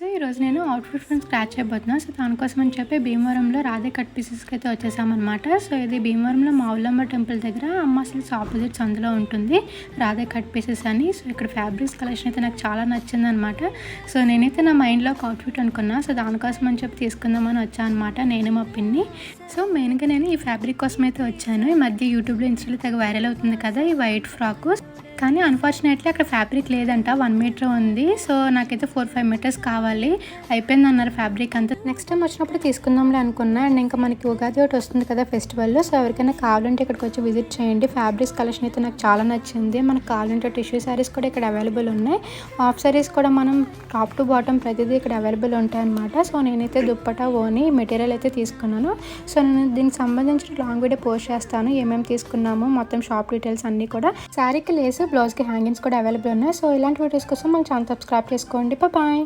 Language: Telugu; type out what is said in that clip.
సో ఈరోజు నేను అవుట్ఫిట్ ఫ్రమ్ స్క్రాచ్ అయిపోతున్నాను. సో దానికోసం అని చెప్పి భీమవరంలో రాధే కట్ పీసెస్కి అయితే వచ్చేసామన్నమాట. సో ఇది భీమవరంలో మావులమ్మ టెంపుల్ దగ్గర అమ్మ సిల్క్స్ ఆపోజిట్స్ అందులో ఉంటుంది రాధే కట్ పీసెస్ అని. సో ఇక్కడ ఫ్యాబ్రిక్స్ కలెక్షన్ అయితే నాకు చాలా నచ్చింది అనమాట. సో నేనైతే నా మైండ్లో ఒక అవుట్ఫిట్ అనుకున్నా. సో దానికోసం అని చెప్పి తీసుకుందామని వచ్చాను అనమాట నేను మా పిన్ని. సో మెయిన్గా నేను ఈ ఫ్యాబ్రిక్ కోసం అయితే వచ్చాను. ఈ మధ్య యూట్యూబ్లో ఇన్స్టాలో తెగ వైరల్ అవుతుంది కదా ఈ వైట్ ఫ్రాక్. కానీ అన్ఫార్చునేట్లీ అక్కడ ఫ్యాబ్రిక్ లేదంట, 1 మీటర్ ఉంది. సో నాకైతే 4-5 మీటర్స్ కావాలి, అయిపోయింది అన్నారు ఫ్యాబ్రిక్ అంతా. నెక్స్ట్ టైం వచ్చినప్పుడు తీసుకుందాంలే అనుకున్నా. అండ్ ఇంకా మనకి ఉగాది ఒకటి వస్తుంది కదా ఫెస్టివల్. సో ఎవరికైనా కావాలంటే ఇక్కడికి వచ్చి విజిట్ చేయండి. ఫ్యాబ్రిక్స్ కలెక్షన్ అయితే నాకు చాలా నచ్చింది. మనకు కావాలంటే టిష్యూ శారీస్ కూడా ఇక్కడ అవైలబుల్ ఉన్నాయి. హాఫ్ శారీస్ కూడా మనం టాప్ టు బాటమ్ ప్రతిదీ ఇక్కడ అవైలబుల్ ఉంటాయి అనమాట. సో నేనైతే దుప్పటా ఓని మెటీరియల్ అయితే తీసుకున్నాను. సో నేను దీనికి సంబంధించిన లాంగ్ వీడియో పోస్ట్ చేస్తాను, ఏమేమి తీసుకున్నాము మొత్తం షాప్ డీటెయిల్స్ అన్నీ కూడా. శారీకి లేసు బ్లౌజ్కి హ్యాంగింగ్స్ కూడా అవైలబుల్ ఉన్నాయి. సో ఇలాంటి వీడియోస్ కోసం మన ఛానల్ సబ్స్క్రైబ్ చేసుకోండి. బాయ్.